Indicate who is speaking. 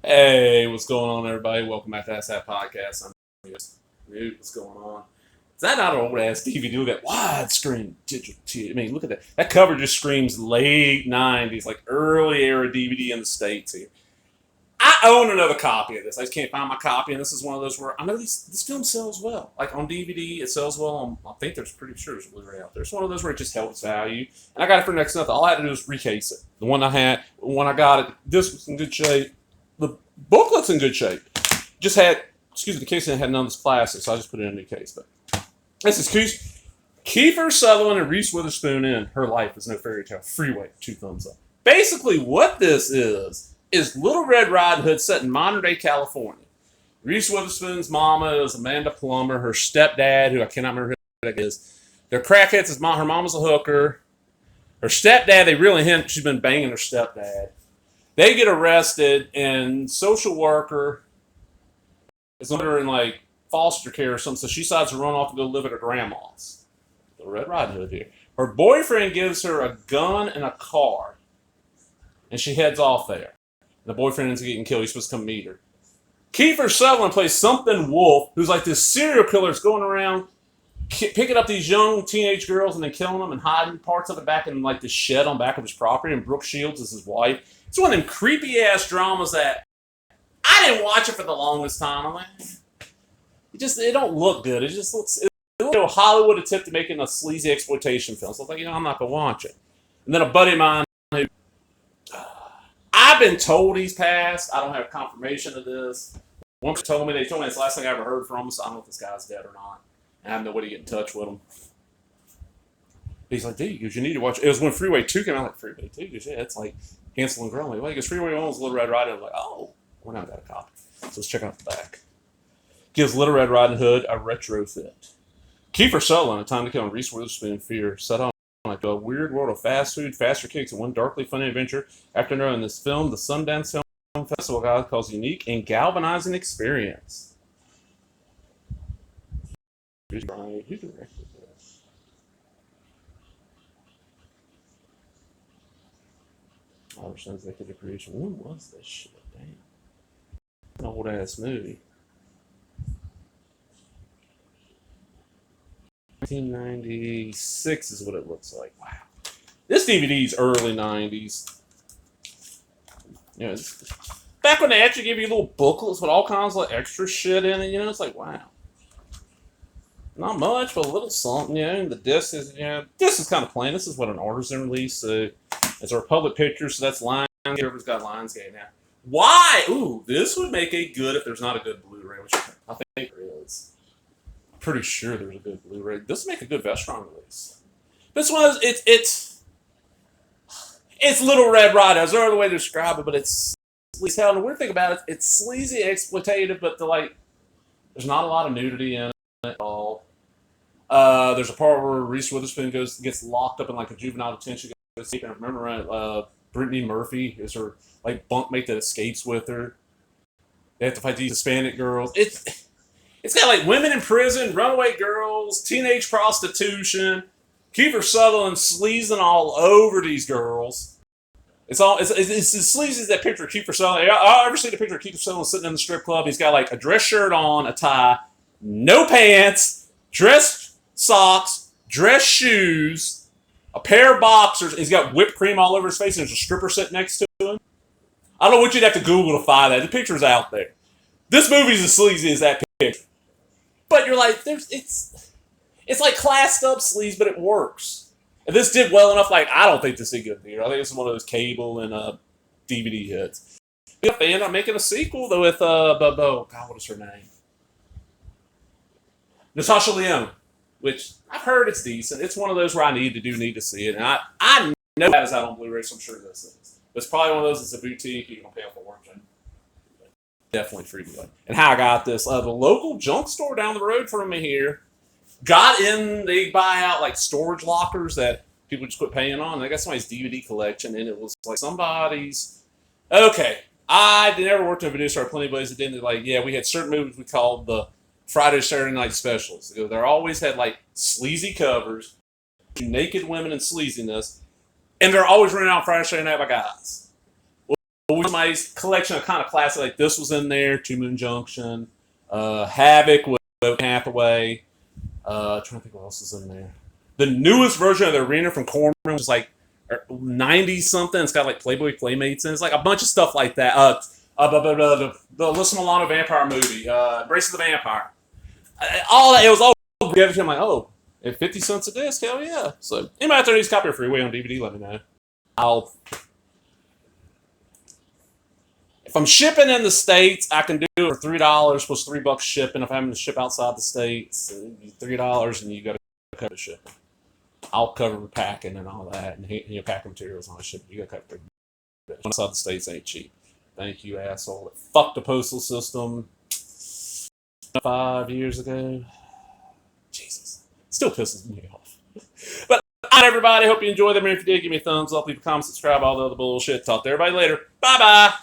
Speaker 1: Hey, what's going on, everybody? Welcome back to That Podcast. I'm Newt. What's going on? Is that not an old ass DVD? Look at that widescreen digital TV. I mean, look at that. That cover just screams late '90s, like early era DVD in the States here. I own another copy of this. I just can't find my copy, and this is one of those where I know this film sells well. Like on DVD, it sells well. I think there's pretty sure there's a Blu-ray out there. It's one of those where it just held its value, and I got it for next to nothing. All I had to do was recase it. The one I had, when I got it, this was in good shape. The booklet's in good shape. Just had, the casing had none of this plastic, so I just put it in a new case. But this is Kiefer Sutherland and Reese Witherspoon in Her Life is No Fairy Tale. Freeway, 2 thumbs up. Basically, what this is Little Red Riding Hood set in modern day California. Reese Witherspoon's mama is Amanda Plummer. Her stepdad, who I cannot remember who that is, they're crackheads. Her mama's a hooker. Her stepdad, they really hint she's been banging her stepdad. They get arrested, and social worker is under in like foster care or something, so she decides to run off and go live at her grandma's. The Red Riding Hood here. Her boyfriend gives her a gun and a car, and she heads off there. The boyfriend ends up getting killed. He's supposed to come meet her. Kiefer Sutherland plays something Wolf, who's like this serial killer that's going around picking up these young teenage girls and then killing them and hiding parts of it back in like this shed on back of his property. And Brooke Shields is his wife. It's one of them creepy ass dramas that I didn't watch it for the longest time. I'm like, it don't look good. It just looks, Hollywood attempt at making a sleazy exploitation film. So I was like, I'm not gonna watch it. And then a buddy of mine who I've been told he's passed. I don't have confirmation of this. One person told me it's the last thing I ever heard from him, so I don't know if this guy's dead or not. And I have no way to get in touch with him. He's like, dude, you need to watch it. It was when Freeway 2 came out. I'm like, Freeway 2? Yeah, it's like Hansel and Gretel. Like, because Freeway 1 was Little Red Riding Hood. I'm like, oh, we're not got a copy. So let's check out the back. Gives Little Red Riding Hood a retrofit. Kiefer Sutherland, A Time to Kill, and Reese Witherspoon, Fear, set on like a weird world of fast food, faster kicks, and one darkly funny adventure. After knowing this film, the Sundance Film Festival God calls unique and galvanizing experience. Who directed this? Robertson executive producer. When was this shit? Damn. An old ass movie. 1996 is what it looks like. Wow. This DVD's early 90s. Back when they actually give you little booklets with all kinds of extra shit in it, it's like, wow. Not much, but a little something, and the disc is, this is kind of plain. This is what an artisan release, so it's a Republic picture, so that's Lionsgate. Everyone's got Lionsgate now. Why? Ooh, this would make a good if there's not a good Blu-ray, which I think there is. I'm pretty sure there's a good Blu-ray. This would make a good Vestron release. This one is, it's Little Red Riding. There's no other way to describe it, but it's sleazy. Hell, the weird thing about it, it's sleazy, exploitative, but there's not a lot of nudity in it at all. There's a part where Reese Witherspoon gets locked up in like a juvenile detention. I remember right, Brittany Murphy is her like bunkmate that escapes with her. They have to fight these Hispanic girls. It's got like women in prison, runaway girls, teenage prostitution. Kiefer Sutherland sleazing all over these girls. It's as sleazy as that picture of Kiefer Sutherland. I ever see the picture of Kiefer Sutherland sitting in the strip club? He's got like a dress shirt on, a tie, no pants, dress socks, dress shoes, a pair of boxers. He's got whipped cream all over his face, and there's a stripper sitting next to him. I don't know what you'd have to Google to find that. The picture's out there. This movie's as sleazy as that picture. But you're like, it's like classed up sleaze, but it works. And this did well enough. Like, I don't think this did good here. I think it's one of those cable and DVD hits. They end up making a sequel though with God, what is her name? Natasha Lyonne, which I've heard it's decent. It's one of those where I need to see it, and I know that is out on Blu-ray, so I'm sure this is. But it's probably one of those that's a boutique. You can pay a fortune. Definitely free to go. And how I got this, the local junk store down the road from me here they buy out like storage lockers that people just quit paying on. And they got somebody's DVD collection, and it was like somebody's. Okay, I never worked in a video store. Plenty of buddies that didn't. They're like, yeah, we had certain movies we called the Friday, Saturday night specials. They always had like sleazy covers, naked women and sleaziness, and they're always running out Friday, Saturday night by guys. somebody's collection of kind of classic, like this was in there, Two Moon Junction, Havoc with Hathaway. Trying to think what else is in there. The newest version of the Arena from Corman was like 90 something. It's got like Playboy Playmates and it's like a bunch of stuff like that. The Alyssa Milano vampire movie, Embrace of the Vampire. All that, it was all good. I'm like, oh, at 50 cents a disc, hell yeah. So anybody out there needs a copy of Freeway on DVD, let me know. If I'm shipping in the States, I can do it for $3 plus $3 shipping. If I'm having to ship outside the States, $3 and you got to cover shipping. I'll cover the packing and all that, and packing materials on the shipping. You got to cover it. Outside the States ain't cheap. Thank you, asshole. Fuck the postal system 5 years ago. Jesus. Still pisses me off. But all right, everybody. Hope you enjoyed them. If you did, give me a thumbs up, leave a comment, subscribe, all the other bullshit. Talk to everybody later. Bye-bye.